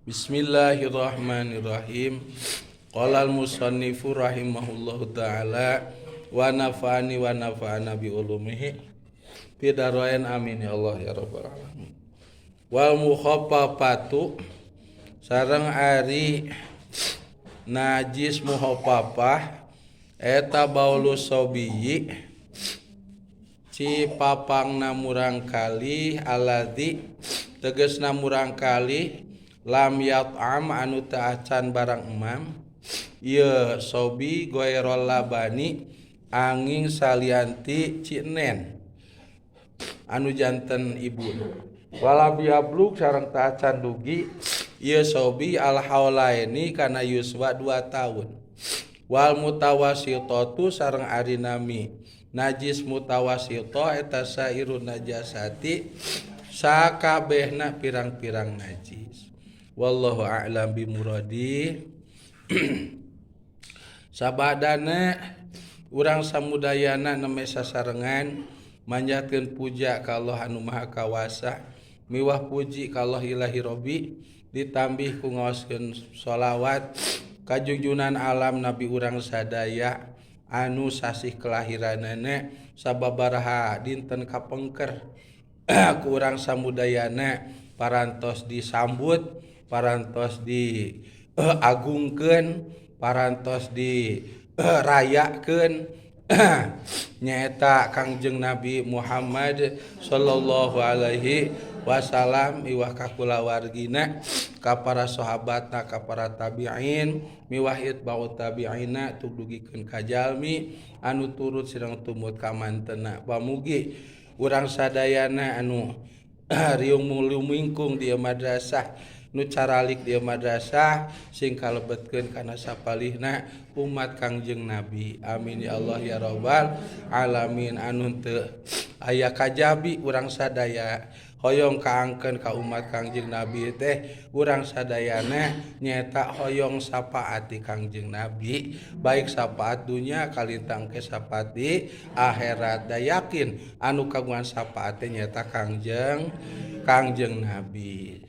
Bismillahirrahmanirrahim. Qala al-musannifu rahimahullahu taala wa nafa'ana bi ulumihi fi darain amin ya Allah ya rabbal alamin. Wal mukhaffafatu sareng ari najis muhaffafah eta baulus sobiyyi ci papangna murang kali alladzi tegasna murang kali lam yat'am anu teu acan barang emam ieu sobi goerol labani anging salianti cinen anu janten ibu wala biabluk sareng teu acan dugi ieu sobi al haulaini kana yuswa 2 tahun wal mutawasitatu sareng ari nami najis mutawasito eta sairun najasati sakabehna pirang-pirang najis. Wallahu a'lam bimuradi. Sabadana urang samudayana neme sasarengan manjatkeun puja ka Allah anu Maha Kawasa, miwah puji ka Allah ilahi robbi, ditambih ku ngaoskeun sholawat ka junjunan alam Nabi urang sadaya anu sasih kelahiranana sababaraha dinten kapengker ku urang samudayana parantos disambut, parantos diagungkeun, parantos dirayakeun nyaeta Kangjeng Nabi Muhammad sallallahu alaihi wasallam miwah ka kulawargina, ka para sahabatna, ka para tabi'in, miwah itba'ut tabi'ina tug dugikeun ka jalmi anu turut sireng tumut ka mantena. Pamugi urang sadayana anu riung mulumingkung di madrasah nu caralik di madrasah sing kalebetkeun kana sapalihna umat Kangjeng Nabi. Amin ya Allah ya rabbal alamin. Anu teu aya kajabi urang sadaya hoyong kaangkeun ka umat Kangjeng Nabi teh urang sadayana nyaeta hoyong sapaati Kangjeng Nabi, baik sapaat dunya kalintang ke sapaat di akhirat. Da yakin anu kagungan sapaat teh nyaeta Kangjeng Nabi.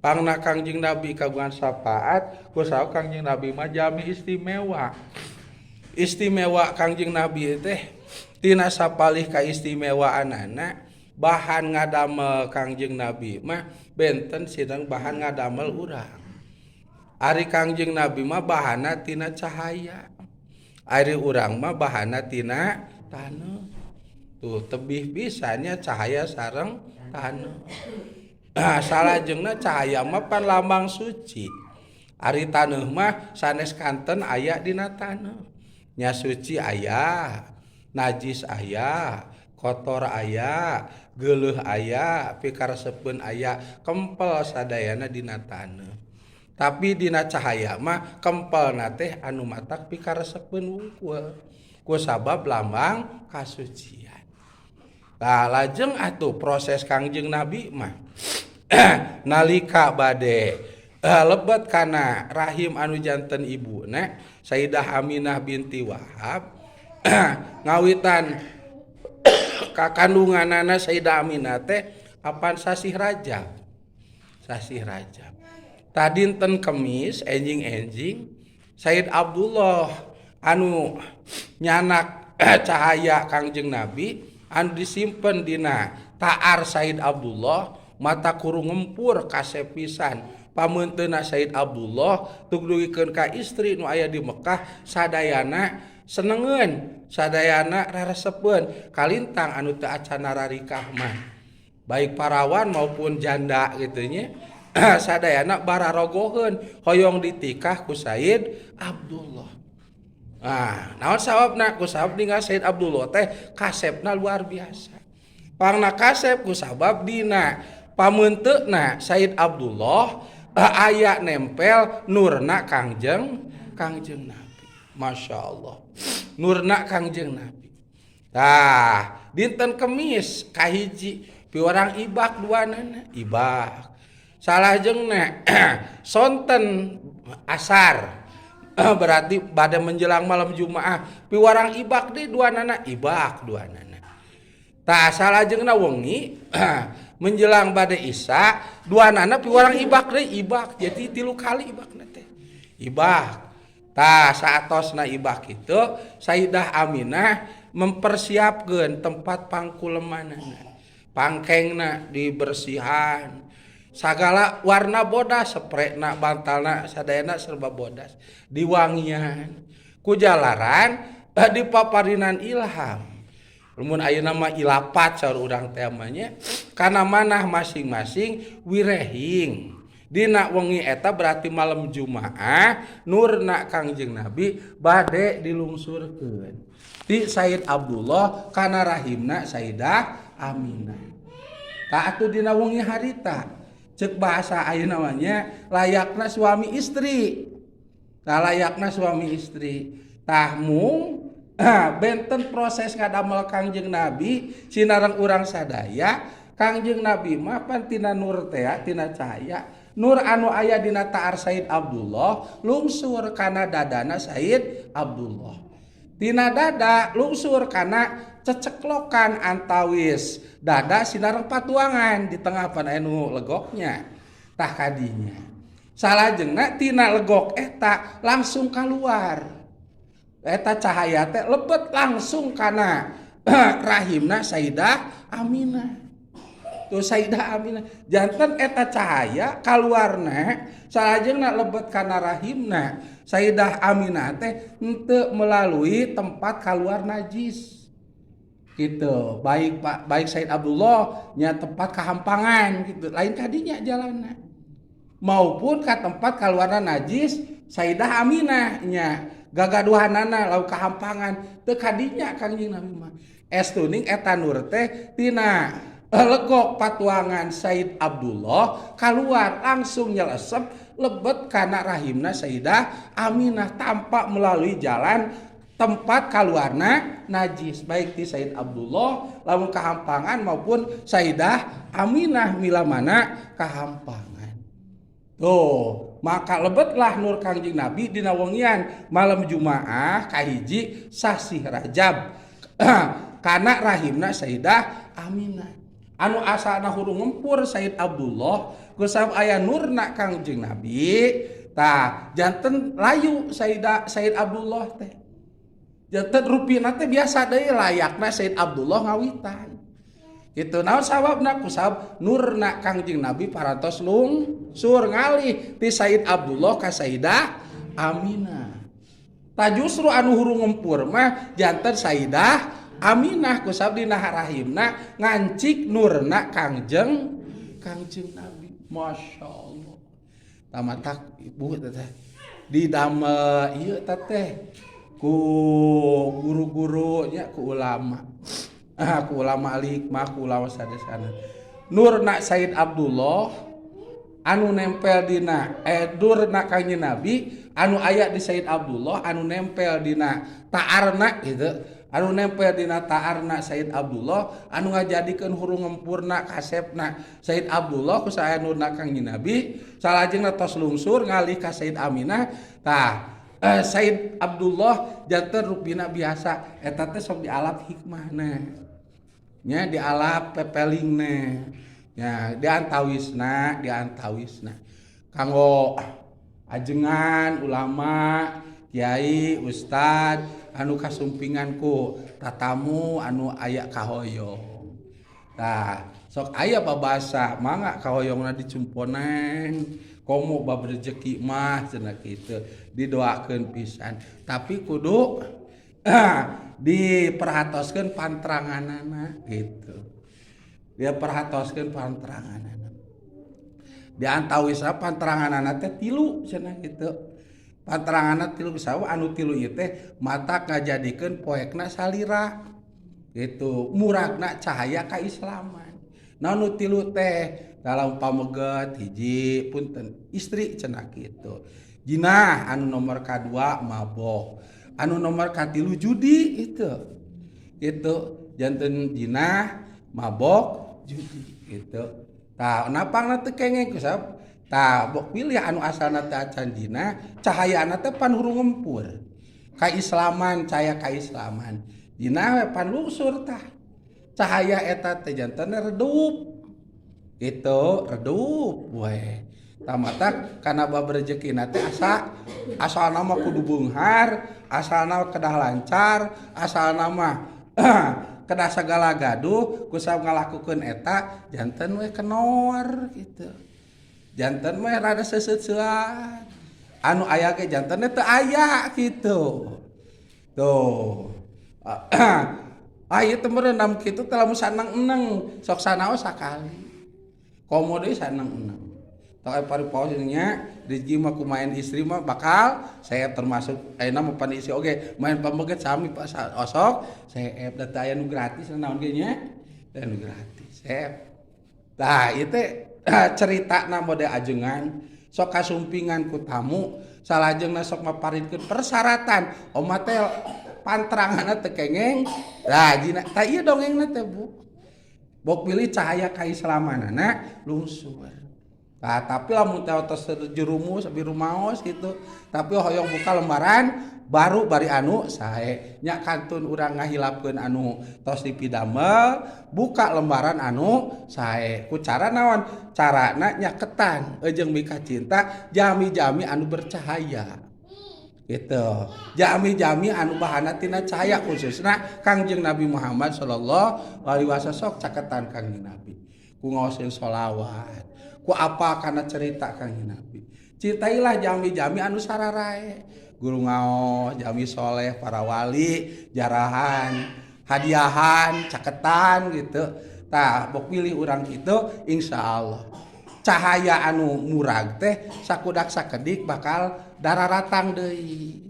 Pangna Kangjeng Nabi kagungan sapaat, kusaha Kangjeng Nabi mah jami istimewa. Istimewa Kangjeng Nabi teh tina sapalih kaistimewaanana bahan ngadamel Kangjeng Nabi mah benten sidang bahan ngadamel urang. Ari Kangjeng Nabi mah bahana tina cahaya, ari urang mah bahana tina taneuh. Tuh tebih bisanya cahaya sareng taneuh. Salajengna cahaya mah pan lambang suci, ari taneuh mah sanes kanten aya dina taneuh. Nya suci aya, najis aya, kotor aya, geuleuh aya, pikaresepeun aya, kempel sadayana dina taneuh. Tapi dina cahaya mah kempelna teh anu matak pikaresepeun wungkul ku sabab lambang kasucian. Tah lajeng atuh proses Kangjeng Nabi mah nalika bade lebet kana rahim anu janten ibuna Sayyidah Aminah binti Wahab ngawitan kakandunganana Sayyidah Aminah teh apan sasih Rajab. Tadinten Kemis enjing-enjing Sayyid Abdullah anu nyanak cahaya Kangjeng Nabi anu disimpen dina taar Sayyid Abdullah mata kurung ngempur kasep pisan. Pamunteuna Sayyid Abdullah tug dugikeun ka istri nu aya di Mekah sadayana senengeun, sadayana raresepeun kalintang anu teu acan nararikah mah baik parawan maupun janda kitu nya sadayana bararogoheun hoyong ditikah ku Sayyid Abdullah. Naon sababna? Ku sabab ninggal Sayyid Abdullah teh kasepna luar biasa. Pangna kasep ku sabab dina pamunteuna Sayyid Abdullah aya nempel nurna Kangjeng Nabi. Masya Allah, nurna Kangjeng Nabi. Dinten Kemis kahiji piwarang ibak duanana ibak. Salajengna sonten asar berarti pada menjelang malam Jumaah piwarang ibak di duanana ibak duanana. Tah salajengna wengi menjelang bade Isya dua nana piwarang ibak deui ibak jadi 3 kali ibakna teh ibak tah saatosna ibak kitu Sayyidah Aminah mempersiapkeun tempat pangkulemanana pangkengna dibersihan sagala warna bodas sprayna bantalna sadayana serba bodas diwangian ku jalaran dipaparinan ilham rumun ayeuna mah ilapat saur urang teh manya kana manah masing-masing wirehing dina wengi eta berarti malam Jumaah nurna Kangjeng Nabi bade dilungsurkeun ti Sayyid Abdullah kana rahimna Sayyidah Aminah tak atuh dina wengi harita cek bahasa ayeuna namanya layakna suami istri layakna suami istri tahmung benten proses ngadamel Kangjeng Nabi sinareng urang sadaya Kangjeng Nabi mah pan tina nur teh tina cahaya nur anu aya dina ta'ar Sayyid Abdullah lungsur kana dadana Sayyid Abdullah tina dada lungsur kana ceceklokan antawis dada sinareng patuangan di tengah pan anu legoknya tah kadinya salajengna tina legok eta langsung keluar eta cahaya teh lebet langsung kana rahimna Sayyidah Aminah tuh Sayyidah Aminah janten eta cahaya kaluarna salajengna lebet kana rahimna Sayyidah Aminah teh henteu melalui tempat kaluar najis gitu baik Sayyid Abdullah nya tempat kehampangan gitu lain kadinya jalanna maupun ke tempat kaluarna najis Sayyidah Aminah nya gagaduhanana lau kehampangan teu kadinya Kangjeng Nabi mah estuning eta nur teh tina legok patuangan Sayyid Abdullah keluar langsung nyelesep lebet kana rahimna Sayyidah Aminah tanpa melalui jalan tempat kaluarna najis baik ti Sayyid Abdullah lamun kehampangan maupun Sayyidah Aminah mila mana kehampangan tuh maka lebetlah nur Kangjeng Nabi dina wengian malam Jumaah kahiji sasih Rajab kana rahimna Sayyidah Aminah anu asalna hurung ngempur Sayyid Abdullah kusab aya nurna Kangjeng Nabi tah janten layu Sayyid Abdullah teh janten rupina teh biasa deui layakna Sayyid Abdullah ngawitan kitu naon sababna kusab nurna Kangjeng Nabi parantos lungsur ngalih ti Sayyid Abdullah ka Sayyidah Aminah tah justru anu hurung ngempur mah janten Sayyidah Aminah kusab dina rahimna ngancik nurna Kangjeng Nabi Masya Allah tamatak ibu teh didamel ieu teh ku guru-gurunya ku ulama hikmah ku ulama sadesana nurna Sayyid Abdullah anu nempel dina nurna Kangjeng Nabi anu aya di Sayyid Abdullah anu nempel dina ta'arna gitu anu nempel dina ta'arna Sayyid Abdullah anu ngajadikeun hurung ngempurna kasepna Sayyid Abdullah ku saaya nurna Kangjeng Nabi salajengna tos lungsur ngalih ka Sayyid Aminah tah Sayyid Abdullah janten rupina biasa eta teh sok dialap hikmahna nya dialap pepelingna nya diantawisna kanggo ajengan ulama kiai ustad anu kasumpingan ku tatamu anu aya kahoyong tah sok aya babasa mangga kahoyongna dicumponan komo bab rezeki mah cenah kitu didoakeun pisan tapi kudu diperhatoskeun pantranganana gitu dia perhatoskeun pantranganana diantawisa pantranganana teh 3 cenah kitu pantranganna 3 saha anu 3 ieu teh mata ngajadikeun poekna salira gitu muragna cahaya kaislaman naon nu 3 teh dalam pameget hiji punten istri cenah kitu jinah anu nomor kadua mabok anu nomor katilu judi itu janten jinah mabok judi gitu tah napangna teu kengeng kusab tah bok pilih anu asalna teh acan jinah cahayana teh pan hurung ngempur kaislaman cahaya kaislaman jinah we pan lungsur tah cahaya eta teh janten redup itu redup we tamata kana bab rezekina teh asal nama kudu beunghar asal nama kedah lancar asal nama kedah segala gaduh kusab ngalakukeun eta janten we kenor gitu janten we rada seuseut-seuan anu aya ge janten teu aya gitu tuh ieu teh merenam kitu teh lamun saneng-eneng sok sanaos sakali komo deui saneng-eneng tak pari-parinya rezeki mah kumain istri mah bakal saya termasuk ayeuna mah pan istri oge main pameget sami Pak osok saya da aya nu gratis naon ge nya aya nu gratis tah ieu teh ceritana mode ajengan sok kasumpingan ku tamu salajengna sok maparinkeun persyaratan omah teh pantranganna teu kengeng lah jina tah ieu dongengna teh Bu bok pilih cahaya kaislamanana lungsur nah tapi lamun teh tos jerumus sabiru maos gitu tapi hoyong buka lembaran baru bari anu sae nya kantun urang ngahilapkeun anu tos dipidamel buka lembaran anu sae ku cara naon carana nyaketan jeung mika cinta jami-jami anu bercahaya gitu jami-jami anu bahana tina cahaya khususna Kangjeng Nabi Muhammad sallallahu alaihi wasallam sok caketan Kangjeng Nabi ku ngaoskeun sholawat ku apa kana cerita Kangjeng Nabi cintailah jami-jami anu sararae guru ngaos jami soleh para wali jarahan hadiahan caketan gitu tah bok pilih urang kitu insyaallah cahaya anu murag teh sakudak sakedik bakal dararatang deui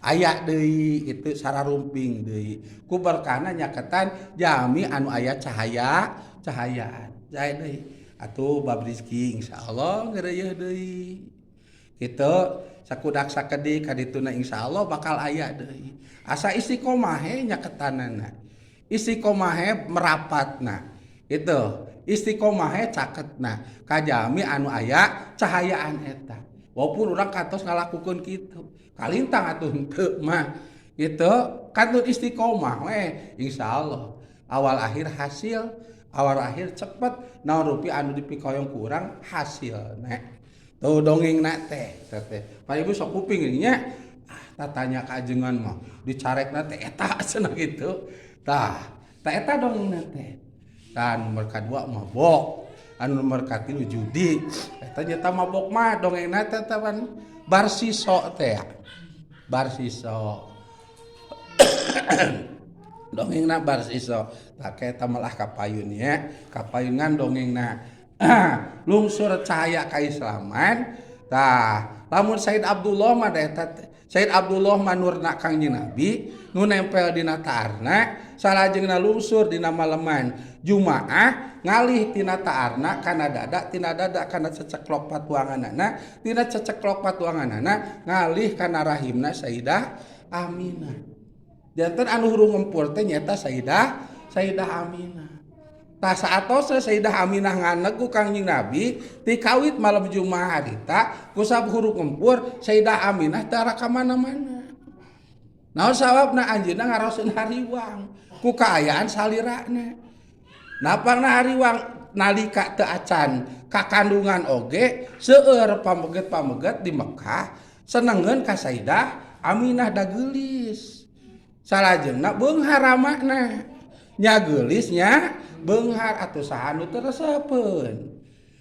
aya deui itu sararumping deui ku berkana nyaketan jami anu aya cahayaan jaya deui atuh bab rezeki insyaallah ngeureuyeuh deui kitu sakudak sakedik kadituna insyaallah bakal aya deui asa istiqomah nyaketanana istiqomah merapatna itu istiqomah caketna kajami anu aya cahayaan eta walaupun urang kantos ngalakukeun kitu kalintang atuh henteu mah gitu kantun istiqomah we insyaallah awal akhir hasil awal akhir cepet naon rupi anu dipikoyong ku urang hasilna tuh dongengna teh Pak Ibu sok kuping nya tatanya kaajengan mah dicarekna teh eta cenah gitu tah eta dongengna teh tah nomor kadua mabok anu nomor katilu judi eta nyata mabok mah dongengna teh pan barsiso teh barsiso dongengna barsiso tah eta malah kapayun ya kapayunan dongengna lungsur cahaya kaislaman tah lamun Said Abdullah mah eta Said Abdullah manurna Kangjeng Nabi nu nempel dina taarna salajengna lungsur dina maleman Jumaah ngalih tina taarna kana dada tina dada kana ceceklok patuanganana tina ceceklok patuanganana ngalih kana rahimna Sayyidah Aminah janten anu hurung ngempur teh nyata Sayyidah Aminah tah saatos Sayyidah Aminah nganeg ku Kangjeng Nabi ti kawit malam Jumaah harita ku sabhuru ngempur Sayyidah Aminah teu ka mana-mana naon sababna anjeunna ngaroseun hariwang ku kaayaan salirana napangna hariwang nalika teu acan kakandungan oge seueur pameget-pameget di Mekah senengeun ka Sayyidah Aminah da geulis salajengna beunghar ramakna nya geulisnya beunghar atuh saha nu teu resepeun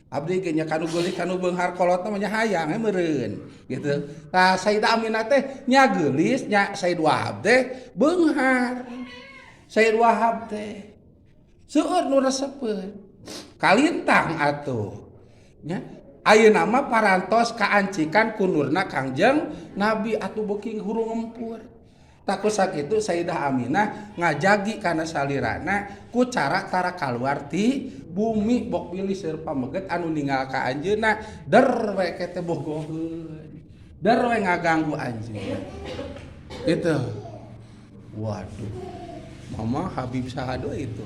abdi ge nya kanu geulis kanu beunghar kolot mah nya hayang meureun gitu tah Sayyidah Aminah teh nya geulis nya Sayyid Wahab teh beunghar Sayyid Wahab teh seueur nu resepeun kalintang atuh nya ayeuna mah parantos kaancikan kunurna Kangjeng Nabi atuh beuki hurung ngempur taku sakitu Sayyidah Aminah ngajagi kana salirana ku cara tara kaluar ti bumi bok pilih seueur pameget anu ninggal ka anjeunna der we kete bogoheun der we ngaganggu anjeunna itu waduh mama Habib Sahado itu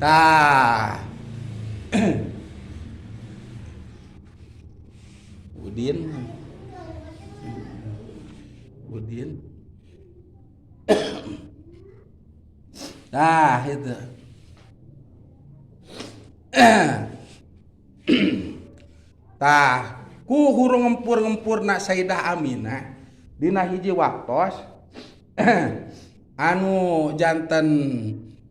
tah Udin nah itu tah ku hurung ngempur-ngempurna Sayyidah Aminah dina hiji waktos anu janten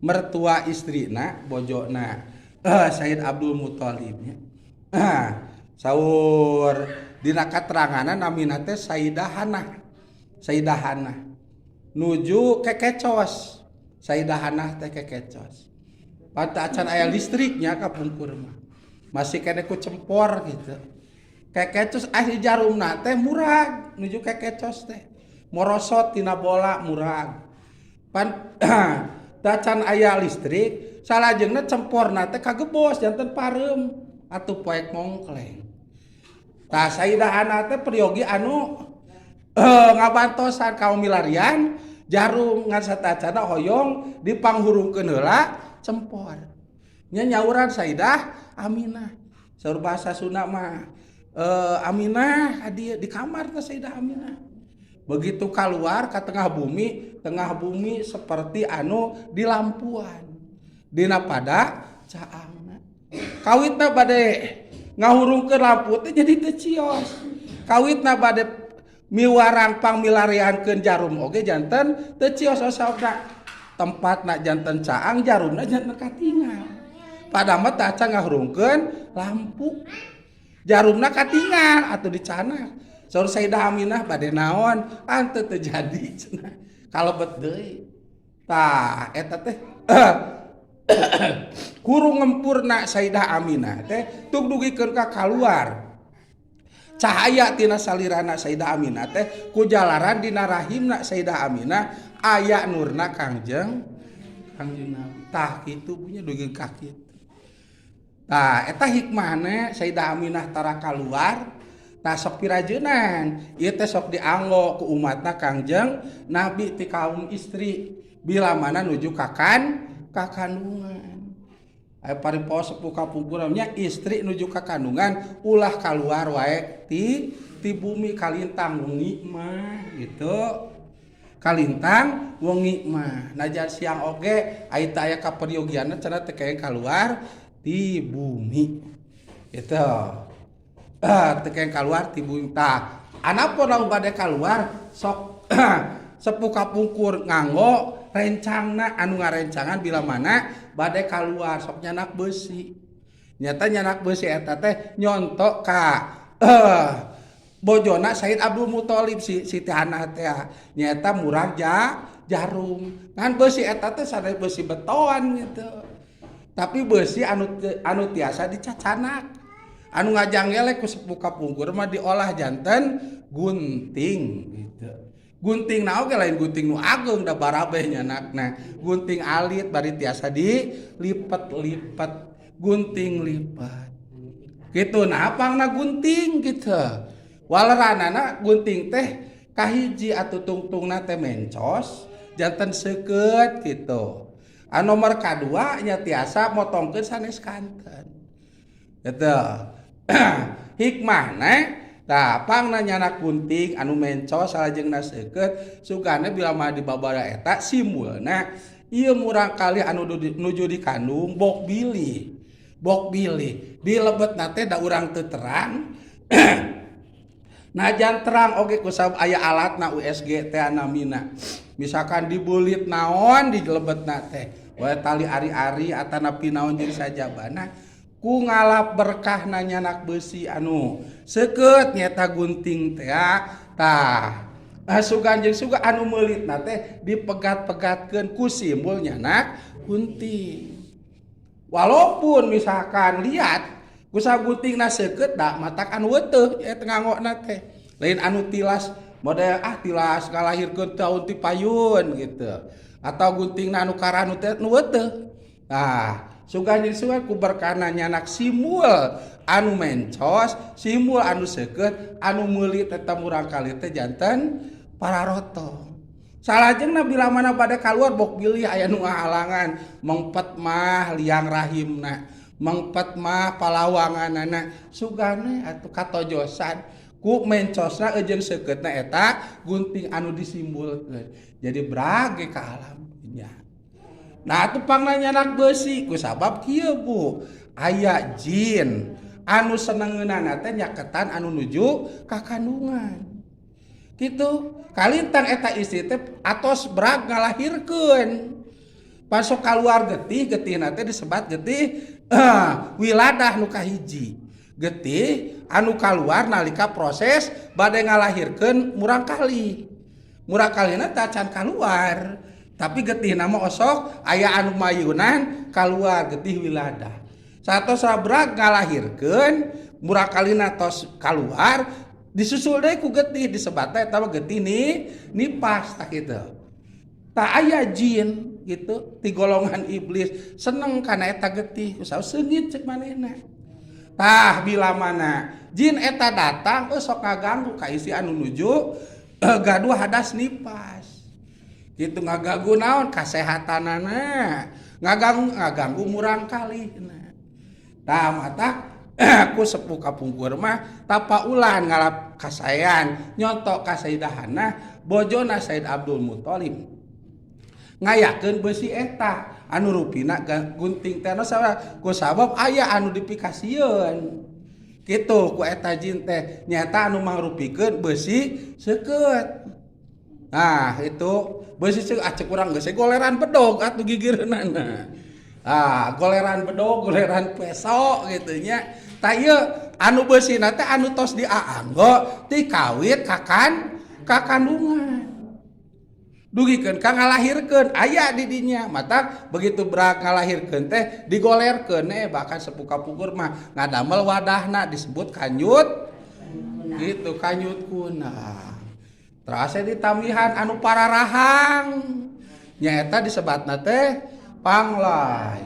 mertua istrina bojona Sayyid Abdul Muthalib nya saur dina kateranganan Aminah teh Sayyidah Hannah nuju kekecos Sayyidah Hannah teh kekecos pada acan aya listriknya kapungkur mah masih kene ku cempor gitu kekecos ahli jarumna teh murag nuju kekecos teh morosot tina bola murag pan tacan aya listrik salajengna cemporna teh kagebos janten pareum atuh poek mongkleng tah Sayyidah Hannah teh peryogi anu ngabantosan kaum milarian jarum ngan satacana hoyong dipanghurungkeun heula cempor nya nyauran Sayyidah Aminah saur bahasa Sunda mah Aminah hadiah di kamar teh Sayyidah Aminah begitu keluar ke tengah bumi seperti anu di lampuan dina pada caangna kawitna bade ngahurungkeun lampu teh jadi teu cios kawitna bade miwarang pangmilariankeun jarum oge janten teu cios osokna tempatna janten caang jarumna janten katingal padahal mah teh acan ngahurungkeun lampu jarumna katingal atuh dicanak saur Sayyidah Aminah bade naon ante terjadi cenah kalebet deui tah eta teh kurung ngempurna Sayyidah Aminah teh tug dugikeun ka kaluar cahaya tina salirana Sayyidah Aminah teh ku jalaran dina rahimna Sayyidah Aminah aya nurna Kangjeng Nabi tah kitu punya dugikeun ka kitu tah eta hikmahna Sayyidah Aminah tara kaluar tah sok pirajeunan ieu teh sok dianggo ku umatna Kangjeng Nabi ti kaum istri bila mana nuju ka kandungan aya paripoos sepuh kapungkurnya istri nuju ka kandungan ulah kaluar wae ti bumi kalintang wengi mah gitu kalintang wengi mah najan siang oge aya kaperyogianna cenah teh kae kaluar ti bumi gitu teken keluar tibu tah anapun lamun bade keluar sok sepuh kapungkur nganggo rencangna anu ngarencangan bila mana bade keluar sok nyanak besi nyata nyanak besi eta teh nyontok ka bojona Sayyid Abdul Muthalib si Siti Hannah teh nyata murah jarum ngan besi eta teh sadaya besi beton gitu tapi besi anu tiasa dicacanak anu ngajangelek ku sepuh kapungkur mah diolah janten gunting gitu. Gunting na oge lain gunting nu ageung da barabe nyanakna. Gunting alit bari tiasa dilipat-lipat gunting lipat. Kitu nah apangna gunting gitu. Waleranana gunting teh kahiji atuh tungtungna teh mencos janten seukeut gitu. Anu nomor kadua nya tiasa motongkeun sanes kanten. Gitu. Hikmahna tah pangna nyana gunting anu mencos salajengna seukeut sugana bila mah dibabara eta simbolna ieu murang kali anu nuju dikandung bok bilih dilebetna teh da urang teu terang najan terang oge ku sabab aya alatna USG teh namina misalkan dibulit naon dilebetna teh wae tali ari-ari atana pinaon jeung sajabana ku ngalap berkah nyanyanak besi anu seukeut nyata gunting teh tah sugan jeung suga anu meulitna teh dipegat-pegatkeun ku simbol nyanak gunting walaupun misalkan lihat ku saguntingna seukeut da matak anu weuteuh eta ngangona teh lain anu tilas model tilas ngalahirkeun taun ti payun gitu atau guntingna anu karanu teh nu weuteuh nah sugan ku berkana nyanak simbol anu mencos simbol anu seukeut anu meuli teh murang kali teh janten pararotong salajengna bila mana bade kaluar bok bilih aya nu ngahalangan mengpet mah liang rahimna mengpet mah palawanganana sugane atuh katojosan ku mencosna jeung seukeutna eta gunting anu disimbolkeun jadi brage ka alam dunya. Nah itu pangna nyanak besi ku sabab kieu Bu aya jin anu senengeunana teh nyaketan anu nuju ka kandungan kitu kalintang eta istri teh atos brag ngalahirkeun pas sok kaluar getihna teh disebat getih wiladah nu kahiji getih anu kaluar nalika proses bade ngalahirkeun murang kalina teh can kaluar tapi getihna mah osok aya anu mayunan kaluar getih wiladah satos brag ngalahirkeun murang kalina tos kaluar disusul deui ku getih disebat eta mah getih nipas tah kitu tah aya jin gitu ti golongan iblis seneng kana eta getih usaha seungit cek manehna tah bila mana jin eta datang sok ngaganggu ka isi anu nuju gaduh hadas nipas gitu ngaganggu naon kasehatanana ngaganggu murang kalina tah mata aku sepuh kapungkur mah tapaulan ngalap kasayan nyontok ka Sayyidahana bojona Said Abdul Muthalib ngayakeun beusi eta anu rupina gunting teh ku sabab aya anu dipikasieun kitu ku eta jin teh nyata anu mangrupikeun beusi seukeut nah itu beusi cek urang geus goleran bedog atuh gigireunana goleran bedog goleran peso gitu nya tah ieu anu beusina teh anu tos diaanggo ti kawit ka kandungan dugikeun ka ngalahirkeun aya di dinya mata begitu berak ngalahirkeun teh digolerkeun bahkan sepuh kapungkur mah ngadamel wadahna disebut kanyut gitu kanyut kunang terasa ditambihan anu pararahang nyaeta disebatna teh panglai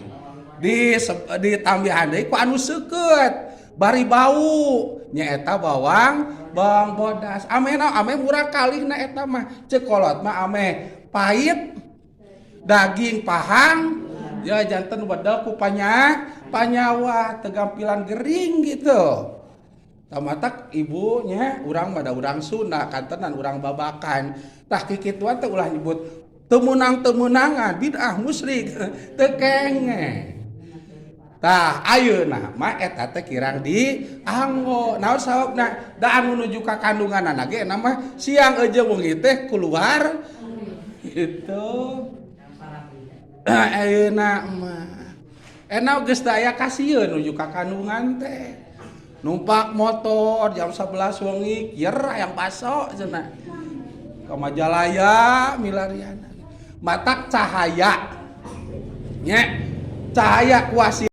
ditambihan deui ku anu seukeut bari bau nyaeta bawang bodas ame murah kalihna eta mah ceuk kolot mah ame pahit daging pahang ya janten wedel ku panyawa tegampilan gering gitu tamatak ibunya urang mah da urang Sunda kantenan urang babakan tah kikituan teh ulah nyebut temenang-temenangan bid'ah musyrik teu kengeh tah ayeuna mah eta teh kirang dianggo naon sababna da anu nuju ka kandunganna ge na mah siang eueuh wong teh keluar gitu ayeuna mah ena geus teu aya kasieun nuju ka kandungan teh numpak motor jam 11 wengi kier hayang paso cenah ka Majalaya milarian matak cahaya nya cahaya kuasi